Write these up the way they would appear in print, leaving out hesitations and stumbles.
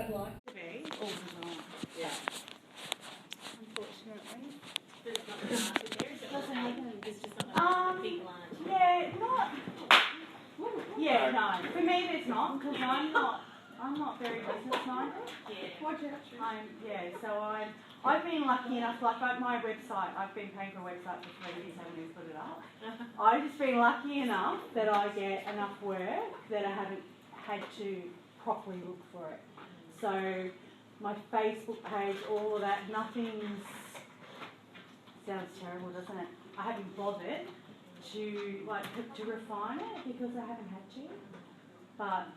don't like to be all the time. Yeah. Unfortunately. But it's not the market there, is it? Doesn't happen. It's just not people aren't. Yeah, not. Yeah, no. For me, there's not, because I'm not very business minded. Yeah. So I've been lucky enough, like my website, I've been paying for a website for 3 years, haven't even put it up. I've just been lucky enough that I get enough work that I haven't had to properly look for it. So my Facebook page, all of that, nothing's, sounds terrible, doesn't it? I haven't bothered to refine it because I haven't had to. But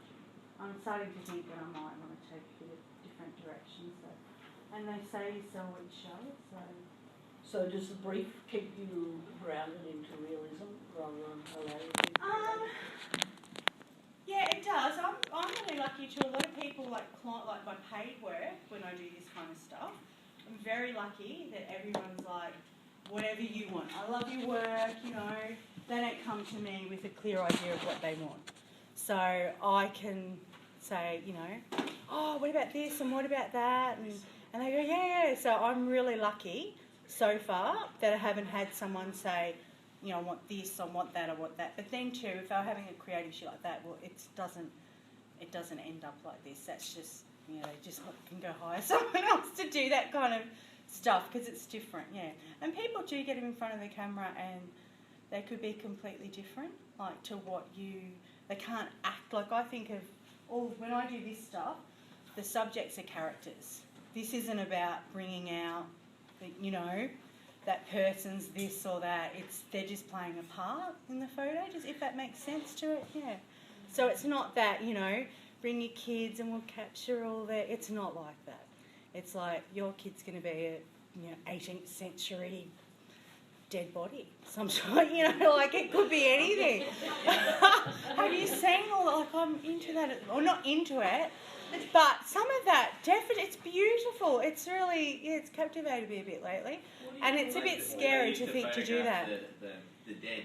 I'm starting to think that I might want to take it a different direction. So, and they say you sell what you show. So does the brief keep you grounded into realism rather than allow you to? Yeah, it does. I'm really lucky too. A lot of people like my paid work when I do this kind of stuff. I'm very lucky that everyone's like, whatever you want. I love your work, you know. They don't come to me with a clear idea of what they want. So I can say, you know, oh, what about this and what about that? And they go, yeah. So I'm really lucky so far that I haven't had someone say, you know, I want this, I want that, I want that. But then too, if they're having a creative shit like that, well, it doesn't end up like this. That's just, you know, they just can go hire someone else to do that kind of stuff because it's different, yeah. And people do get them in front of the camera and they could be completely different, like to what they can't act. Like I think of when I do this stuff, the subjects are characters. This isn't about bringing out, you know, that person's this or that. They're just playing a part in the photo, just if that makes sense to it, yeah. So it's not that, you know, bring your kids and we'll capture all that. It's not like that. It's like your kid's going to be a, you know, 18th century dead body, some sort, you know, like it could be anything. Have you seen all that? Like I'm into that, or not into it, but some of that definitely, it's beautiful. It's really, yeah, it's captivated me a bit lately, and it's a bit scary to think to do that. The dead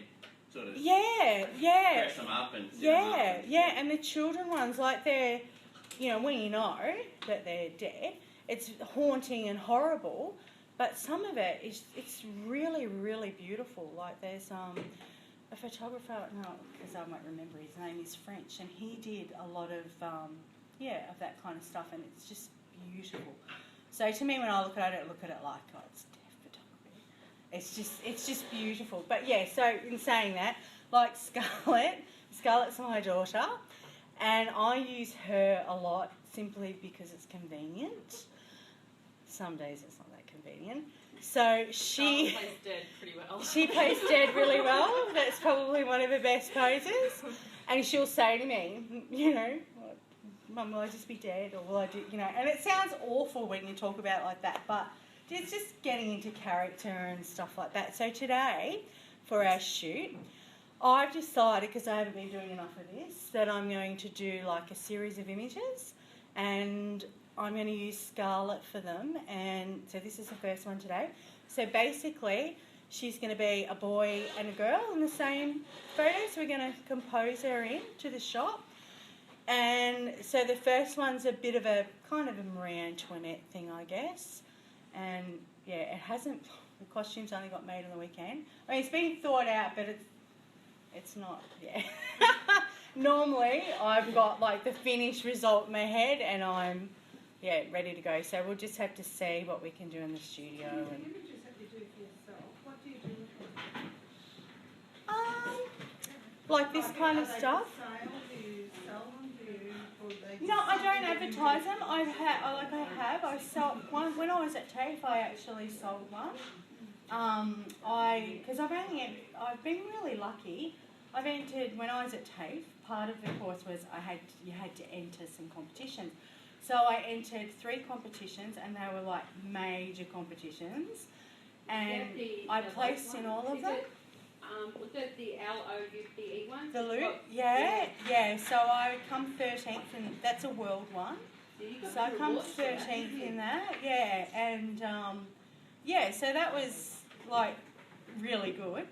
sort of. Yeah. Dress them up and. Yeah, and the children ones, like they're, you know, when you know that they're dead, it's haunting and horrible. But some of it it's really, really beautiful. Like there's a photographer, no, because I won't remember his name, he's French, and he did a lot of, of that kind of stuff, and it's just beautiful. So to me, when I look at it like, oh, it's death photography. It's just beautiful. But yeah, so in saying that, like Scarlett's my daughter, and I use her a lot simply because it's convenient. Some days it's not that convenient. So she plays dead pretty well. She plays dead really well. That's probably one of her best poses. And she'll say to me, you know, Mum, will I just be dead, or will I do, you know? And it sounds awful when you talk about it like that, but it's just getting into character and stuff like that. So today, for our shoot, I've decided, because I haven't been doing enough of this, that I'm going to do like a series of images, and I'm going to use Scarlett for them, and so this is the first one today. So basically, she's going to be a boy and a girl in the same photo, so we're going to compose her into the shot. And so the first one's a bit of a kind of a Marie Antoinette thing, I guess. And yeah, the costumes only got made on the weekend. I mean, it's been thought out, but it's not, yeah. Normally, I've got like the finished result in my head, and I'm ready to go. So we'll just have to see what we can do in the studio. The images that you do for yourself, what do you do with them? Like this kind of stuff. Do you sell them? No, I don't advertise them. I sold one when I was at TAFE. I actually sold one. Because I've been really lucky. I've entered when I was at TAFE. Part of the course was you had to enter some competitions. So I entered 3 competitions, and they were like major competitions, and I placed in all of them. Was that the LOUPE one? The loop, yeah. So I come 13th, and that's a world one. So I come 13th in that, yeah, and so that was like really good.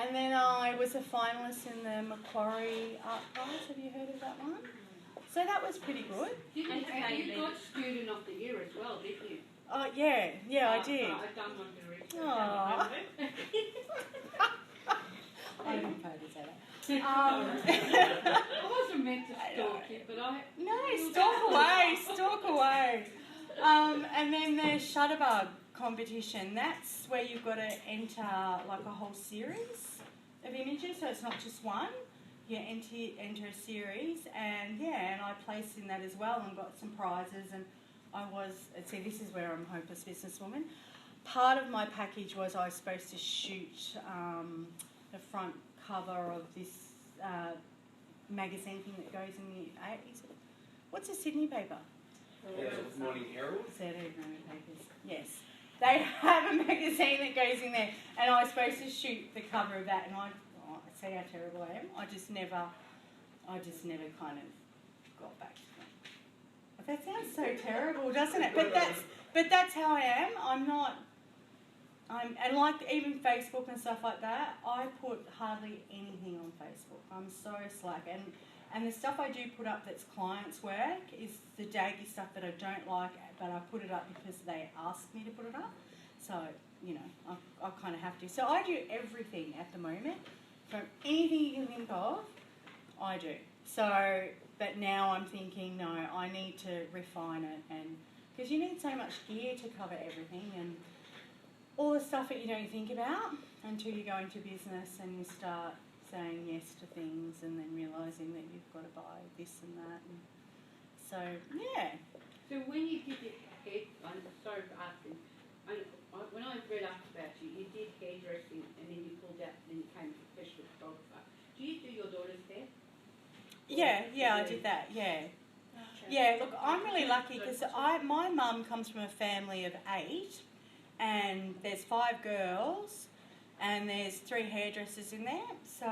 And then I was a finalist in the Macquarie Art Prize. Have you heard of that one? So that was pretty good. And you got Student of the Year as well, didn't you? Oh, yeah, I did. I've done one to research. Aw. I didn't pay to say that. I wasn't meant to stalk you, but I... No, stalk away. And then the Shutterbug competition, that's where you've got to enter like a whole series of images, so it's not just one. You enter a series, and I placed in that as well and got some prizes, and this is where I'm a hopeless businesswoman. Part of my package was I was supposed to shoot the front cover of this magazine thing that goes in the... What's a Sydney paper? Morning Herald. Saturday morning papers. Yes. They have a magazine that goes in there, and I was supposed to shoot the cover of that, and I see how terrible I am. I just never kind of got back to them. That sounds so terrible, doesn't it? But that's how I am. And like even Facebook and stuff like that, I put hardly anything on Facebook. I'm so slack, and the stuff I do put up that's clients' work is the daggy stuff that I don't like, but I put it up because they asked me to put it up. So, I kind of have to. So I do everything at the moment. From anything you can think of, I do. So, but now I'm thinking, no, I need to refine it, and because you need so much gear to cover everything and all the stuff that you don't think about until you go into business and you start saying yes to things and then realising that you've got to buy this and that. And so, yeah. So when you did your hair, I'm sorry for asking, when I read up about you, you did hairdressing and then you pulled out, then you became a professional photographer. Do you do your daughter's hair? Yeah, I did that, yeah. Yeah, look, I'm really lucky because my mum comes from a family of 8 and there's 5 girls and there's 3 hairdressers in there. So,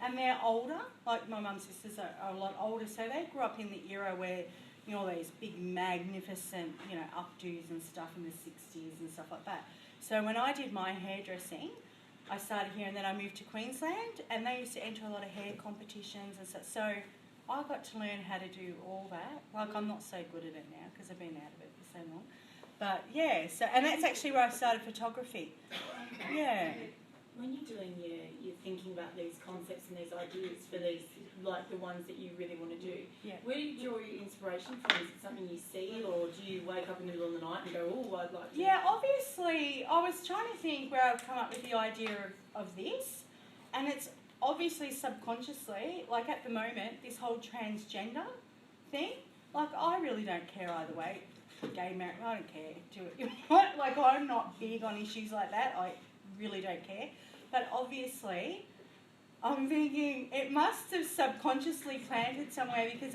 and they're older, like my mum's sisters are a lot older, so they grew up in the era where, all these big magnificent, updos and stuff in the 60s and stuff like that. So when I did my hairdressing, I started here and then I moved to Queensland and they used to enter a lot of hair competitions and stuff. So I got to learn how to do all that. Like I'm not so good at it now because I've been out of it for so long. But yeah, and that's actually where I started photography. Yeah. When you're doing you're thinking about these concepts and these ideas for these, like the ones that you really want to do, where do you draw your inspiration from? Is it something you see, or do you wake up in the middle of the night and go, oh, I'd like to... Yeah, obviously, I was trying to think where I've come up with the idea of this, and it's obviously subconsciously, like at the moment, this whole transgender thing, like I really don't care either way. Gay, married, I don't care. Do it. Like I'm not big on issues like that. I really don't care. But obviously, I'm thinking it must have subconsciously planted somewhere because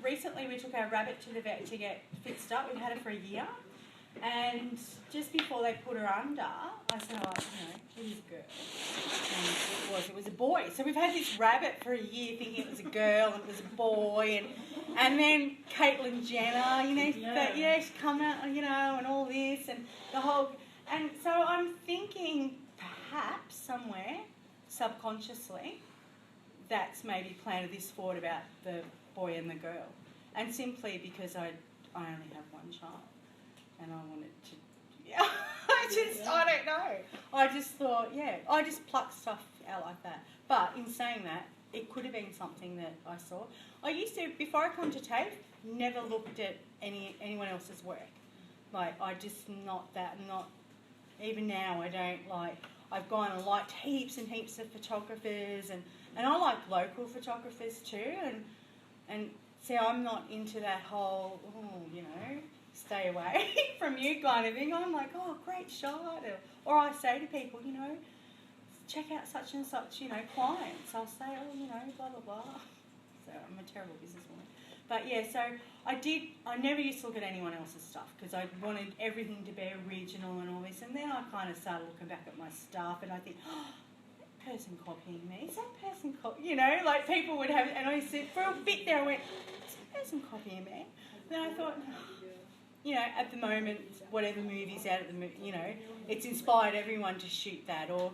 recently we took our rabbit to the vet to get fixed up. We've had her for a year. And just before they put her under, I said, it is a girl. And it was a boy. So we've had this rabbit for a year thinking it was a girl and it was a boy. And then Caitlyn Jenner, she's come out, and all this and the whole... And so I'm thinking perhaps somewhere, subconsciously, that's maybe planted this thought about the boy and the girl. And simply because I only have one child. And I wanted to, I don't know. I just thought, I just plucked stuff out like that. But in saying that, it could have been something that I saw. I used to, before I come to TAFE, never looked at anyone else's work. Like, I just even now I don't like, I've gone and liked heaps and heaps of photographers and I like local photographers too and see, I'm not into that whole, stay away from you kind of thing. I'm like, oh, great shot. Or I say to people, check out such and such, clients. I'll say, blah, blah, blah. So I'm a terrible businesswoman. But yeah, so I never used to look at anyone else's stuff because I wanted everything to be original and all this. And then I kind of started looking back at my stuff and I think, oh, that person copying me. Is that person like people would have, and I said, for a bit there I went, is that person copying me? And then I thought, at the moment, whatever movie's out at the it's inspired everyone to shoot that, or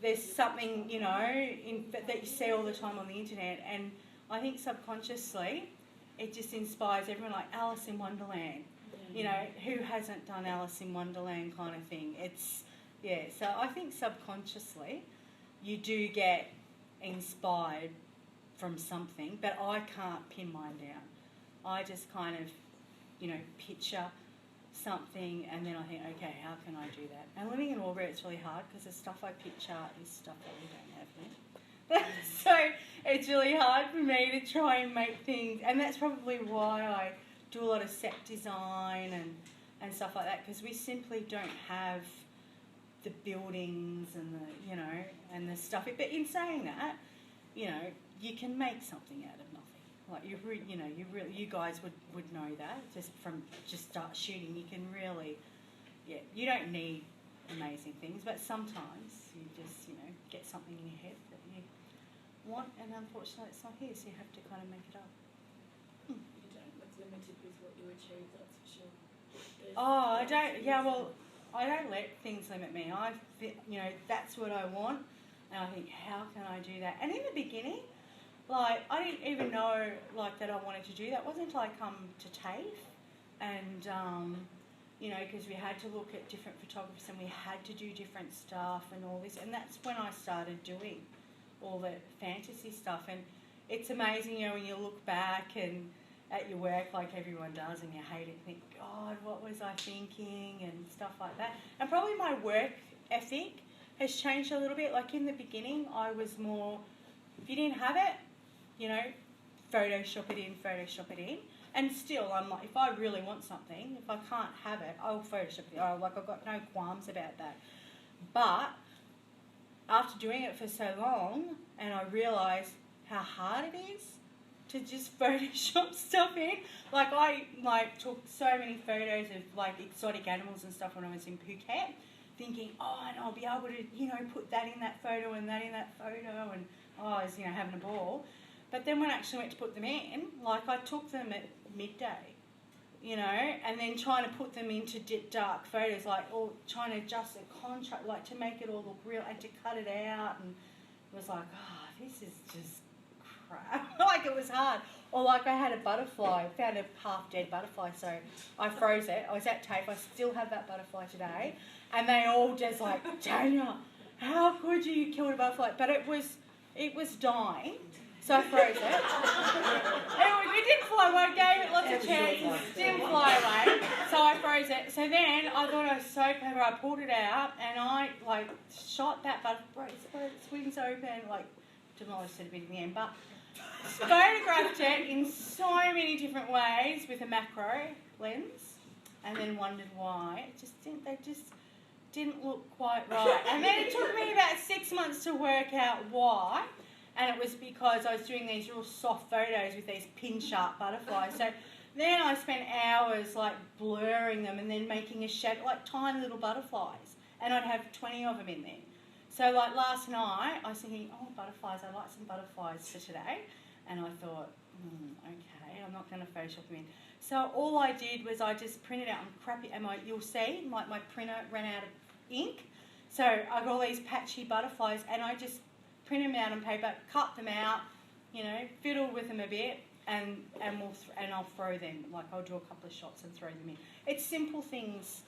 there's something, that you see all the time on the internet, and I think subconsciously, it just inspires everyone, like Alice in Wonderland. You know, who hasn't done Alice in Wonderland kind of thing? It's, yeah, so I think subconsciously you do get inspired from something, but I can't pin mine down. I just kind of, you know, picture something and then I think, okay, how can I do that? And living in Albury, it's really hard because the stuff I picture is stuff that we don't have here. So it's really hard for me to try and make things, and that's probably why I do a lot of set design and stuff like that, because we simply don't have the buildings and the, you know, and the stuff. But in saying that, you know, you can make something out of nothing. Like you guys would know that just from start shooting. You can really, yeah, you don't need amazing things, but sometimes you just, you know, get something in your head that you want, and unfortunately it's not here, so you have to kind of make it up. You don't. That's limited with what you achieve. That's for sure. I don't. Yeah, well, I don't let things limit me. You know, that's what I want, and I think, how can I do that? And in the beginning, like, I didn't even know, like, that I wanted to do that. It wasn't until I come to TAFE and, you know, because we had to look at different photographers and we had to do different stuff and all this. And that's when I started doing all the fantasy stuff. And it's amazing, you know, when you look back and at your work like everyone does and you hate it, think, God, what was I thinking and stuff like that. And probably my work ethic has changed a little bit. Like, in the beginning, I was more, if you didn't have it, you know, Photoshop it in. And still, I'm like, if I really want something, if I can't have it, I'll Photoshop it in. Like, I've got no qualms about that. But after doing it for so long, and I realised how hard it is to just Photoshop stuff in. Like, I took so many photos of like exotic animals and stuff when I was in Phuket, thinking, oh, and I'll be able to, you know, put that in that photo and that in that photo, and I was, you know, having a ball. But then when I actually went to put them in, like, I took them at midday, you know, and then trying to put them into dark photos, like, or trying to adjust the contrast, like, to make it all look real and to cut it out, and it was like, oh, this is just crap. Like, it was hard. Or like, I had a butterfly, found a half-dead butterfly, so I froze it. I was at TAFE, I still have that butterfly today, and they all just like, Tania, how could you kill a butterfly? But it was dying. So I froze it. Anyway, it didn't fly away. Gave it lots of chances. Didn't fly away. So I froze it. So then I thought I was so clever. I pulled it out and I like shot that butterfly. Spread its wings open. Like, demolished it a bit in the end, but photographed it in so many different ways with a macro lens, and then wondered why they just didn't look quite right. And then it took me about 6 months to work out why. And it was because I was doing these real soft photos with these pin-sharp butterflies. So then I spent hours, like, blurring them and then making a shadow, like tiny little butterflies. And I'd have 20 of them in there. So, like, last night, I was thinking, oh, butterflies, I'd like some butterflies for today. And I thought, okay, I'm not going to Photoshop them in. So all I did was I just printed out you'll see, my printer ran out of ink. So I got all these patchy butterflies and I just print them out on paper, cut them out, you know, fiddle with them a bit, and I'll throw them. Like, I'll do a couple of shots and throw them in. It's simple things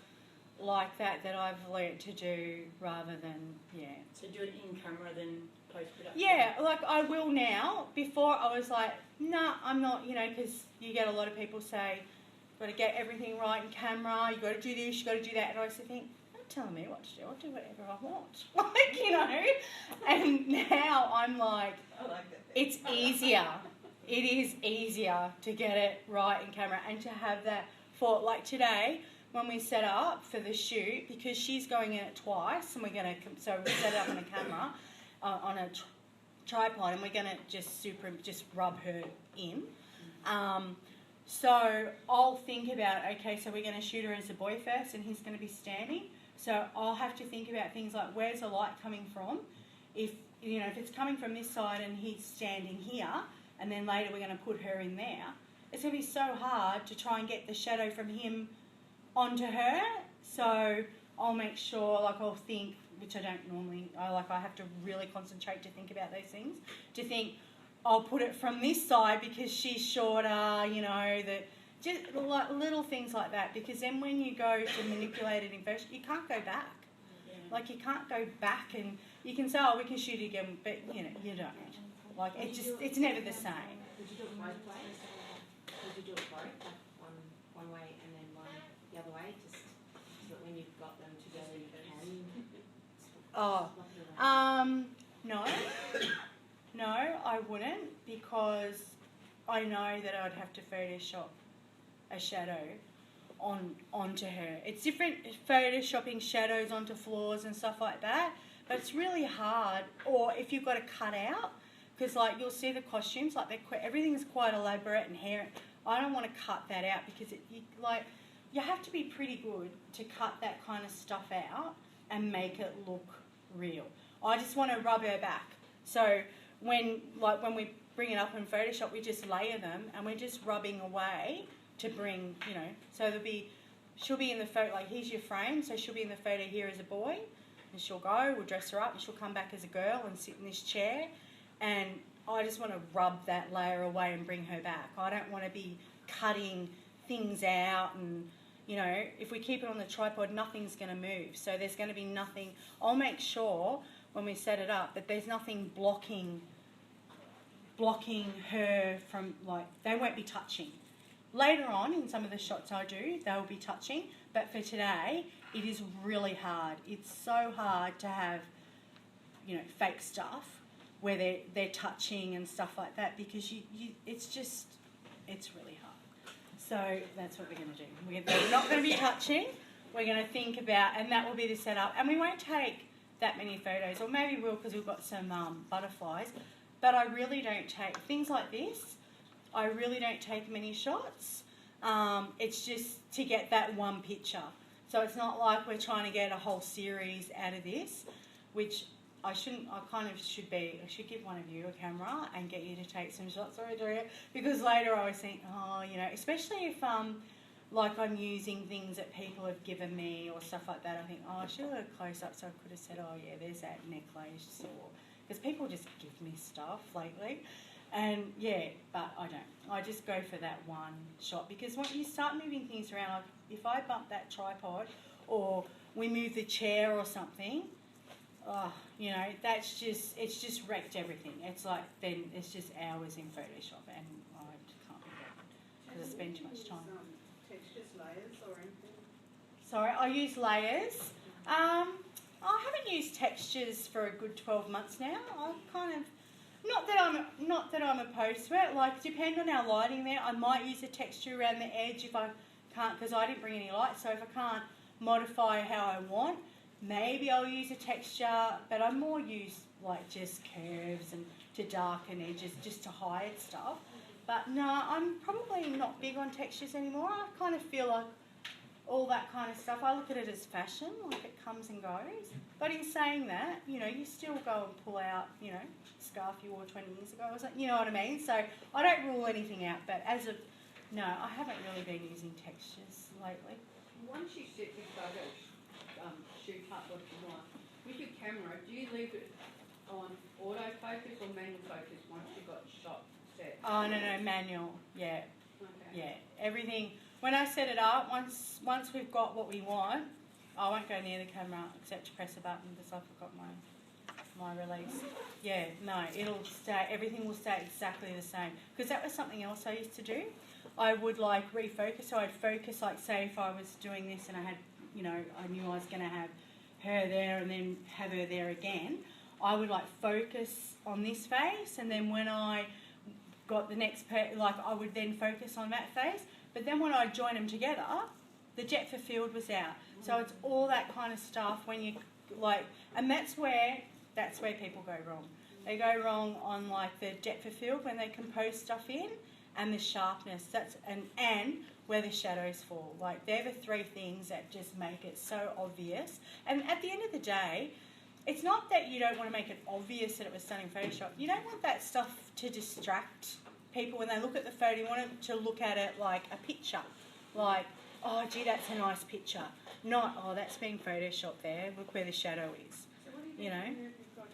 like that I've learnt to do rather than, yeah. So do it in camera then post-production? Yeah, like I will now. Before I was like, nah, I'm not, you know, because you get a lot of people say, you've got to get everything right in camera, you've got to do this, you've got to do that, and I used to think, telling me what to do, I'll do whatever I want. Like, you know, and now I'm like, it's easier. It is easier to get it right in camera and to have that for, like, today when we set up for the shoot, because she's going in it twice, and we're going to, so we set it up on a camera, on a tripod, and we're going to just rub her in. So I'll think about, okay, so we're going to shoot her as a boy first, and he's going to be standing. So I'll have to think about things like, where's the light coming from? If it's coming from this side and he's standing here, and then later we're going to put her in there, it's going to be so hard to try and get the shadow from him onto her. So I'll make sure, like, I'll think, which I don't normally, I have to really concentrate to think about those things, to think, I'll put it from this side because she's shorter, you know, that just like little things like that, because then when you go to manipulate it in Photoshop, you can't go back. Like you can't go back, and you can say, oh, we can shoot it again, but you know, you don't. Like it's never the same. Would you do it both ways? Would you do it both, like one way and then one the other way, just so that when you've got them together you can? Oh, no, I wouldn't, because I know that I'd have to Photoshop a shadow onto her. It's different photoshopping shadows onto floors and stuff like that, but it's really hard. Or if you've got to cut out, because like you'll see the costumes, like everything's quite elaborate and hair. I don't want to cut that out because you have to be pretty good to cut that kind of stuff out and make it look real. I just want to rub her back. So when we bring it up in Photoshop, we just layer them and we're just rubbing away to bring, you know, so she'll be in the photo, like here's your frame, so she'll be in the photo here as a boy, and she'll go, we'll dress her up, and she'll come back as a girl and sit in this chair, and I just want to rub that layer away and bring her back. I don't want to be cutting things out, and, you know, if we keep it on the tripod, nothing's going to move, so there's going to be nothing. I'll make sure when we set it up that there's nothing blocking her from, like, they won't be touching. Later on, in some of the shots I do, they'll be touching, but for today, it is really hard. It's so hard to have, you know, fake stuff where they're touching and stuff like that, because it's really hard. So that's what we're going to do. We're not going to be touching. We're going to think about, and that will be the setup. And we won't take that many photos, or maybe we'll, because we've got some butterflies, but I really don't take things like this. I really don't take many shots. It's just to get that one picture. So it's not like we're trying to get a whole series out of this, which I shouldn't. I kind of should be. I should give one of you a camera and get you to take some shots or do it, because later I was thinking, oh, you know, especially if like I'm using things that people have given me or stuff like that. I think, oh, I should have a close up so I could have said, oh yeah, there's that necklace, or because people just give me stuff lately. And yeah, but I don't. I just go for that one shot, because when you start moving things around, like if I bump that tripod or we move the chair or something, you know, it's just wrecked everything. It's like then it's just hours in Photoshop, and I just can't be bothered because I spend too much time. Textures, layers, or anything? Sorry, I use layers. I haven't used textures for a good 12 months now. I'll kind of. Not that I'm opposed to it. Like, depend on our lighting there. I might use a texture around the edge if I can't, because I didn't bring any light. So if I can't modify how I want, maybe I'll use a texture. But I more use like just curves and to darken edges just to hide stuff. But no, I'm probably not big on textures anymore. I kind of feel like all that kind of stuff, I look at it as fashion, like it comes and goes. But in saying that, you know, you still go and pull out, you know, scarf you wore 20 years ago or something, you know what I mean? So I don't rule anything out, but as of, no, I haven't really been using textures lately. Once you set your photo shoot up what you want, with your camera, do you leave it on autofocus or manual focus once you've got shot set? Oh, no, manual, yeah. Okay. Yeah, everything. When I set it up, once we've got what we want, I won't go near the camera except to press a button because I forgot my release. Yeah, no, it'll stay. Everything will stay exactly the same, because that was something else I used to do. I would like refocus, so I'd focus, like say if I was doing this and I had, you know, I knew I was going to have her there and then have her there again. I would like focus on this face, and then when I got the next like I would then focus on that face. But then when I join them together, the depth of field was out. So it's all that kind of stuff when you like, and that's where people go wrong. They go wrong on like the depth of field when they compose stuff in, and the sharpness. That's and where the shadows fall. Like they're the three things that just make it so obvious. And at the end of the day, it's not that you don't want to make it obvious that it was done in Photoshop. You don't want that stuff to distract people when they look at the photo. You want them to look at it like a picture. Like, oh, gee, that's a nice picture. Not, oh, that's being Photoshopped there. Look where the shadow is. So what do you You do know? if you've got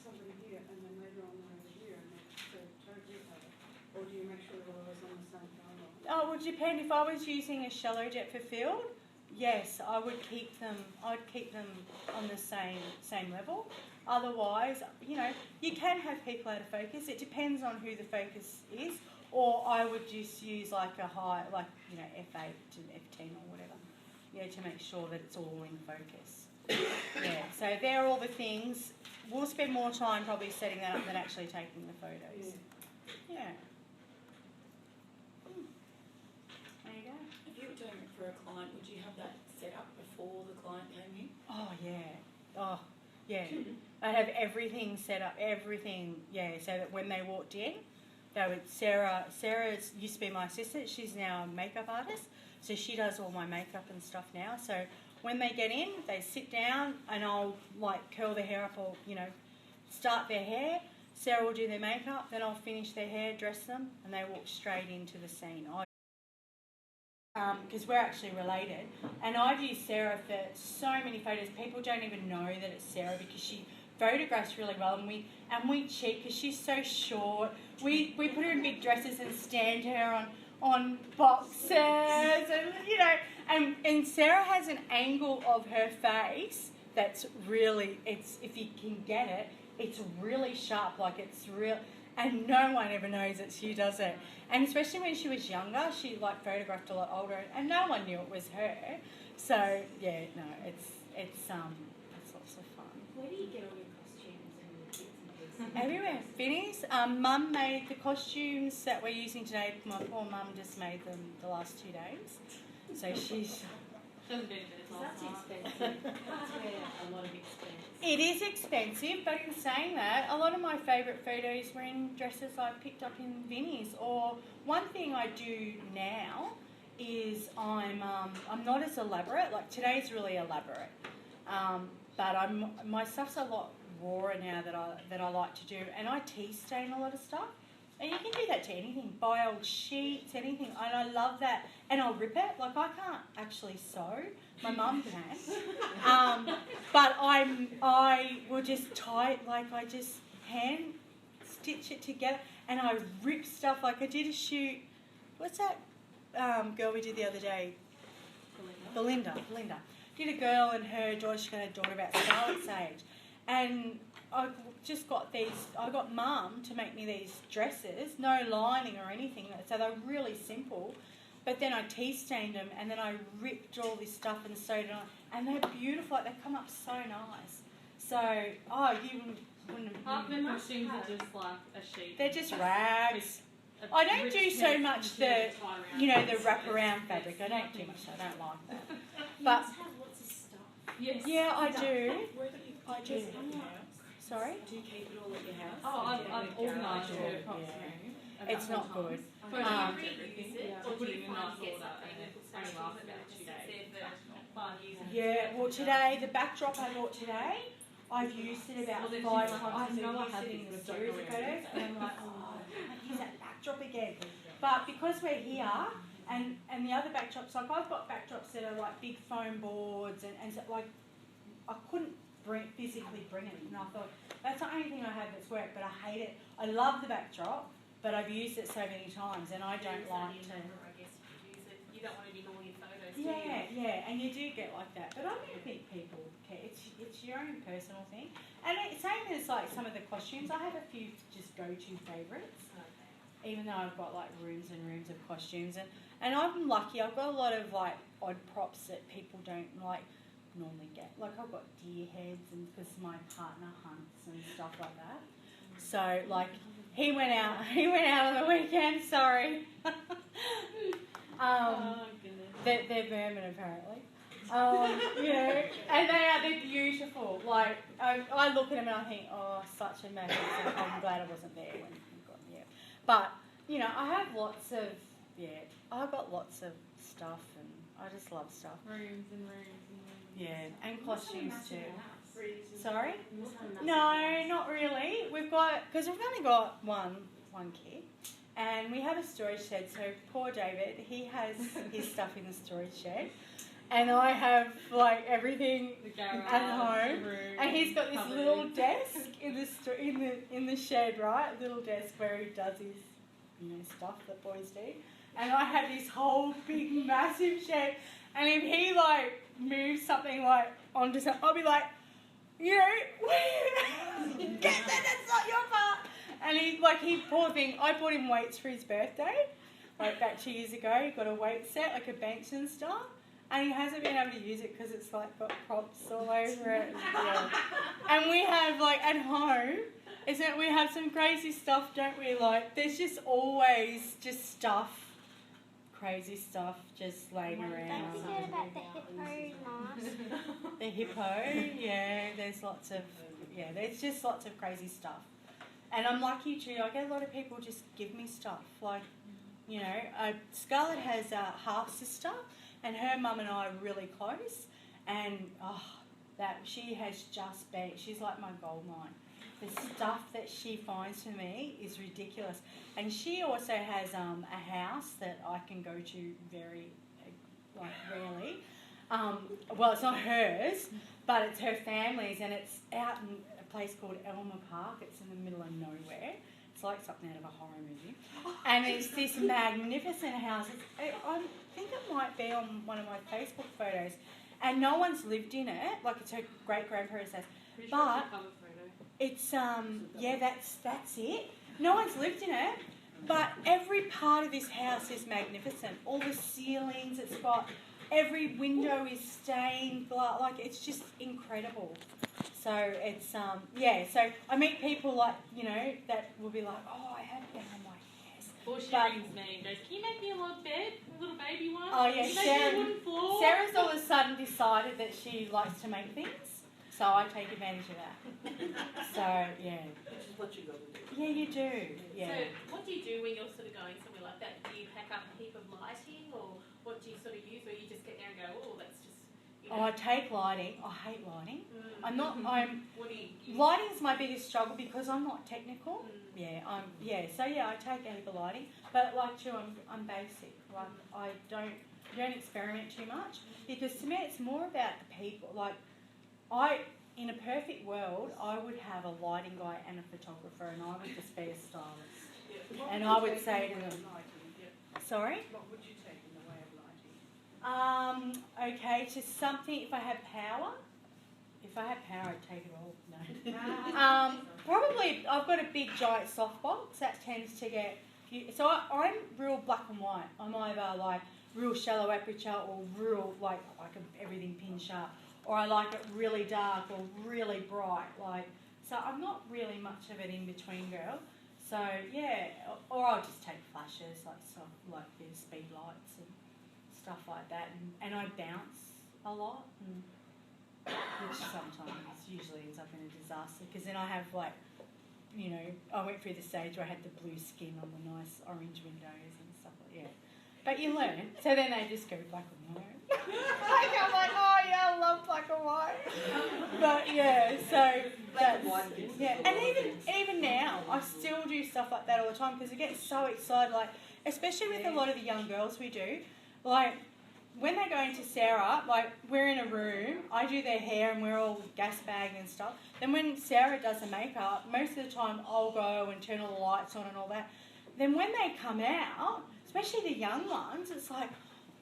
somebody here and then later on they're over here and same time? Oh, it would depend. If I was using a shallow depth of field, yes, I would keep them. I'd keep them on the same level. Otherwise, you know, you can have people out of focus. It depends on who the focus is. Or I would just use like a high, like, you know, F8 to F10 or whatever, you know, to make sure that it's all in focus. Yeah. So they're all the things. We'll spend more time probably setting that up than actually taking the photos. Yeah. There you go. If you were doing it for a client, would you have that set up before the client came in? Oh yeah. Oh yeah. I have everything set up. Everything. Yeah. So that when they walked in, they would. Sarah's used to be my assistant. She's now a makeup artist, so she does all my makeup and stuff now. So when they get in, they sit down, and I'll like curl their hair up, or you know, start their hair. Sarah will do their makeup, then I'll finish their hair, dress them, and they walk straight into the scene. Because we're actually related, and I've used Sarah for so many photos. People don't even know that it's Sarah because she photographs really well, and we cheat because she's so short. We put her in big dresses and stand her on boxes, and you know, and Sarah has an angle of her face that's really, it's, if you can get it, it's really sharp, like it's real, and no one ever knows it's she does it. And especially when she was younger, she like photographed a lot older, and no one knew it was her. So yeah, no, it's lots of fun. Where do you get all your costumes and your bits and pieces? Everywhere. Finny's. Mum made the costumes that we're using today. My poor mum just made them the last 2 days. So she's... Doesn't do this all That's the time. expensive. That's where a lot of expense. It is expensive, but in saying that, a lot of my favourite photos were in dresses I picked up in Vinnie's. Or one thing I do now is I'm not as elaborate. Like today's really elaborate, but my stuff's a lot rawer now that I like to do, and I tea stain a lot of stuff. And you can do that to anything, buy old sheets, anything, and I love that. And I'll rip it. Like I can't actually sew. My mum can. But I will just tie it, like I just hand stitch it together, and I rip stuff. Like I did a shoot. What's that girl we did the other day? Belinda. Did a girl and her daughter. She got a daughter about Scarlett's age, and I just got these. I got Mum to make me these dresses, no lining or anything. So they're really simple. But then I tea stained them, and then I ripped all this stuff and sewed it on, and they're beautiful. Like, they come up so nice. So, you wouldn't. Half the costumes are just like a sheet. They're just rags. I don't do so much the wraparound fabric. I don't do much. I don't like that. You But must have lots of stuff. Yes. yeah, I do. Where do you I do. Sorry. Do you keep it all at your house? Oh, Or do I've you have a organised garage it or- across yeah. room. It's not good. But Um, you reuse it, or put it in a nice order, and it only lasts about 2 days. Yeah, well today, the backdrop I bought today, I've used it about 5 times. I know I have it in the series of photos, and I'm like, I use that backdrop again. But because we're here, and the other backdrops, like I've got backdrops that are like big foam boards, and so, like, I couldn't physically bring it, and I thought, that's the only thing I have that's worked, but I hate it. I love the backdrop, but I've used it so many times, and I don't like to. I guess you use it. You don't want it in all your photos, do you? Yeah, and you do get like that. But I don't think people care. It's your own personal thing. And same as like some of the costumes, I have a few just go-to favourites. Even though I've got like rooms and rooms of costumes, and I'm lucky. I've got a lot of like odd props that people don't like normally get. Like I've got deer heads, and because my partner hunts and stuff like that. So like he went out on the weekend. Sorry. They're vermin apparently. And they're beautiful. Like I look at them and I think, oh, such a magic. I'm glad I wasn't there when you got them. Yeah. But I have I've got lots of stuff, and I just love stuff. Rooms and rooms and rooms. Yeah, and costumes too. House. Sorry? You must have a massive No, house. not really. Because we've only got one kid, and we have a storage shed. So poor David, he has his stuff in the storage shed, and I have like everything The garage, at home. the room, And he's got this cupboard. little desk in the shed, right? Little desk where he does his stuff that boys do. and I have this whole big massive shed, and if he like moves something like onto something, I'll be like, you know, get that, that's not your part. And he poor thing, I bought him weights for his birthday, like about 2 years ago. He got a weight set, like a bench and stuff, and he hasn't been able to use it because it's like got props all over it. Yeah. And we have like at home, we have some crazy stuff, don't we? Like there's just always just stuff, crazy stuff just laying around. Don't forget about the hippo mask. The hippo, yeah, there's just lots of crazy stuff. And I'm lucky too, I get a lot of people just give me stuff. Like, you know, Scarlett has a half-sister, and her mum and I are really close. And, she has just been, she's like my gold mine. The stuff that she finds for me is ridiculous. And she also has a house that I can go to very, rarely. Well, it's not hers, but it's her family's, and it's out in a place called Elmer Park. It's in the middle of nowhere. It's like something out of a horror movie. And it's this magnificent house. I think it might be on one of my Facebook photos. And no one's lived in it. Like, it's her great-grandparents' house. But it's, that's it. No one's lived in it. But every part of this house is magnificent. All the ceilings, it's got... Every window is stained glass, like it's just incredible. So it's, so I meet people like, you know, that will be like, oh, I have that. I'm like, yes. Or she rings me and goes, can you make me a little bed, a little baby one? Oh, yeah, Sarah's all of a sudden decided that she likes to make things, so I take advantage of that. So, yeah. Which is what you got to do. Yeah, you do, yeah. So what do you do when you're sort of going somewhere like that? Do you pack up a heap of lighting, or what do you sort of use, or you just get there and go, oh, that's just, you know. Oh, I take lighting. I hate lighting. What do you use? Lighting's my biggest struggle because I'm not technical. So I take a heap of lighting, but like too, I'm basic. Like I don't experiment too much because to me it's more about the people. Like in a perfect world, I would have a lighting guy and a photographer, and I would just be a stylist. And I would say to them, sorry? What would you take in the way of lighting? Okay, just something, if I have power. If I had power, I'd take it all. No. Probably, I've got a big giant softbox that tends to get... So I'm real black and white. I'm either like real shallow aperture or real, like everything pin sharp. Or I like it really dark or really bright. So I'm not really much of an in-between girl. So, yeah, or I'll just take flashes, like the speed lights and stuff like that. And I bounce a lot, which sometimes usually ends up in a disaster. Because then I have, I went through the stage where I had the blue skin on the nice orange windows and stuff like that. But you learn. So then they just go black and white. I'm like, oh yeah, I love black and white. But yeah, so that's, yeah. And even now, I still do stuff like that all the time because I get so excited. Like, especially with a lot of the young girls we do, like when they go into Sarah, like we're in a room, I do their hair and we're all gas bagged and stuff. Then when Sarah does the makeup, most of the time I'll go and turn all the lights on and all that. Then when they come out, especially the young ones, it's like,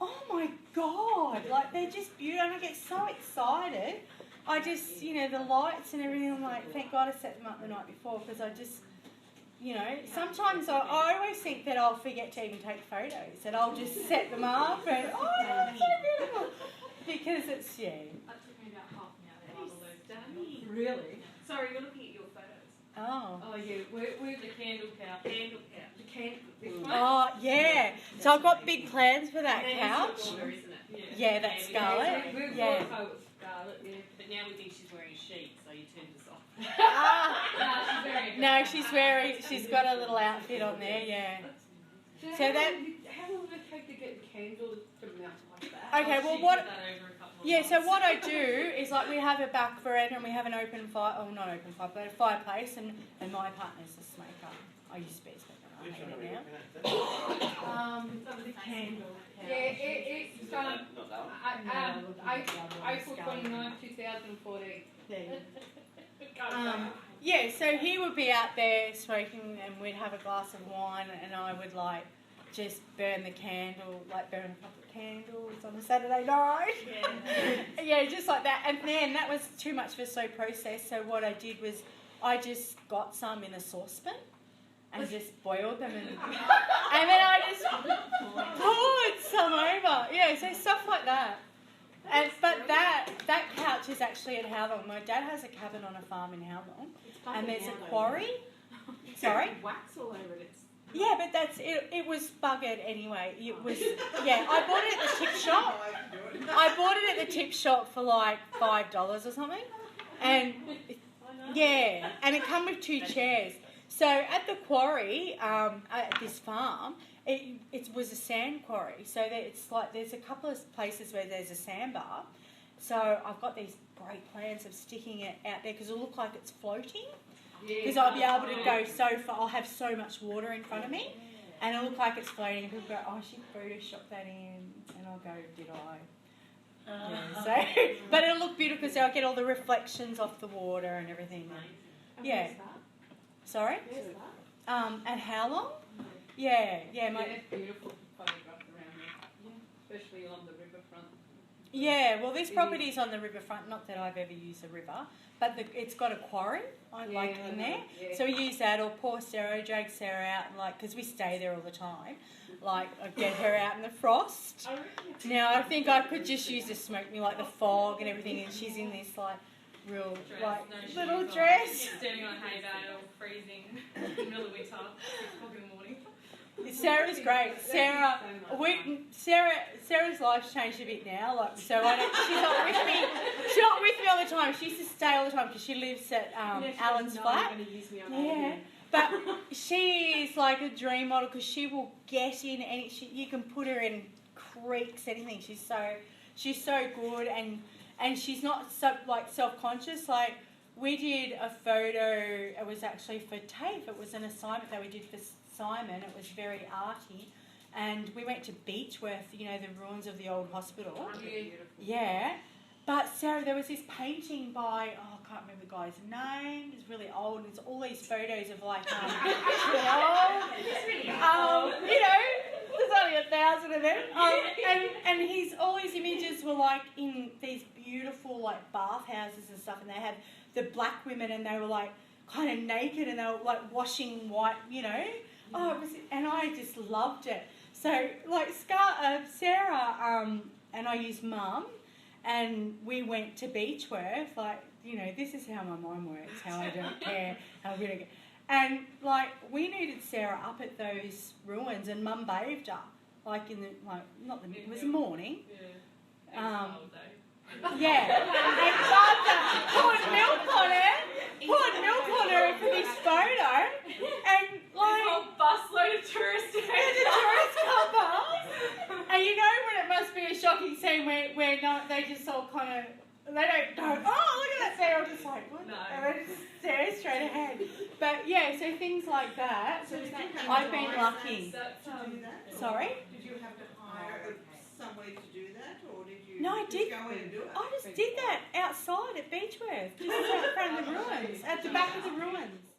oh my God, like they're just beautiful and I get so excited. I just, the lights and everything, I'm like, thank God I set them up the night before because I just, sometimes I always think that I'll forget to even take photos and I'll just set them up and, oh, that's so beautiful. Because it's, That took me about half an hour to have all those done. Really? Sorry, we're looking at your photos. Oh. Oh, yeah, we're the candle cow. The candle, this one. Oh, yeah. So I've got big plans for that And couch. your daughter, isn't it? Yeah, that's Scarlett. Yeah. Scarlett, yeah. But now we think she's wearing sheets, so you turned us off. No, she's got a little outfit on there, yeah. So that... How long does it take to get the candles to melt like that? Okay, well, what... Yeah, so what I do is like we have a back veranda and we have an open fire, oh not open fire, but a fireplace and my partner's a smoker. I used to be a smoker, I hate it now. The candle. Yeah, it's April 29, 2014. Yeah, so he would be out there smoking and we'd have a glass of wine and I would just burn the candle, like burn a couple of candles on a Saturday night. Yeah, just like that. And then that was too much for slow process. So what I did was I just got some in a saucepan and just boiled them, and then I just poured some over. Yeah, so stuff like that. But that couch is actually at Howlong. My dad has a cabin on a farm in Howlong, and there's a quarry. Sorry? Wax all over it. Yeah, but that's it. It was buggered anyway. It was, yeah. I bought it at the tip shop. I bought it at the tip shop for like $5 or something, and yeah, and it come with 2 chairs. So at the quarry, at this farm, it was a sand quarry. So it's like there's a couple of places where there's a sandbar. So I've got these great plans of sticking it out there because it'll look like it's floating. Because I'll be able to go so far. I'll have so much water in front of me, and it'll look like it's floating. And people go, "Oh, she photoshopped that in," and I'll go, "Did I?" Yeah, so, but it'll look beautiful because I'll get all the reflections off the water and everything. Yeah. Sorry? At Howlong? Yeah. It's beautiful photographed around there, especially along the riverfront. Yeah, well, this property's on the riverfront. Not that I've ever used a river, but it's got a quarry, in there. Yeah. So we use that, or poor Sarah, drag Sarah out, and because we stay there all the time, I get her out in the frost. Now I think I could just use the smoke me, like the fog and everything, and she's in this real little dress. Standing on a hay bale, freezing in the middle of winter, 6 o'clock in the morning. Sarah's great. Sarah's life's changed a bit now. She's not with me. She's not with me all the time. She used to stay all the time because she lives at Alan's flat. Yeah, but she is like a dream model because she will get in any. You can put her in creeks, anything. She's so good, and she's not so self-conscious. Like we did a photo. It was actually for TAFE. It was an assignment that we did for Simon. It was very arty, and we went to Beechworth, the ruins of the old hospital. Yeah, but Sarah, there was this painting by I can't remember the guy's name. It's really old. It's all these photos of there's only 1,000 of them. And all his images were in these beautiful bathhouses and stuff, and they had the black women, and they were kind of naked, and they were washing white, Oh, it was, and I just loved it. So, Sarah and I used Mum, and we went to Beechworth. This is how my mind works. How I don't care. How good I get. And we needed Sarah up at those ruins, and Mum bathed her. It was morning. Yeah. Yeah. And Mum poured milk on her for this photo, and whole busload of tourists. the tourists come past, and when it must be a shocking scene where they just all kind of, they don't go, oh, look at that, they're all just what? No. And they just stare straight ahead. But yeah, so things like that. So did you have to I've been hire lucky. to do that? Sorry? Did you have to hire somebody to do that, or did you No, I just did. go in and do it? I just did that outside at Beechworth, just out in front of the ruins, at the back of the ruins.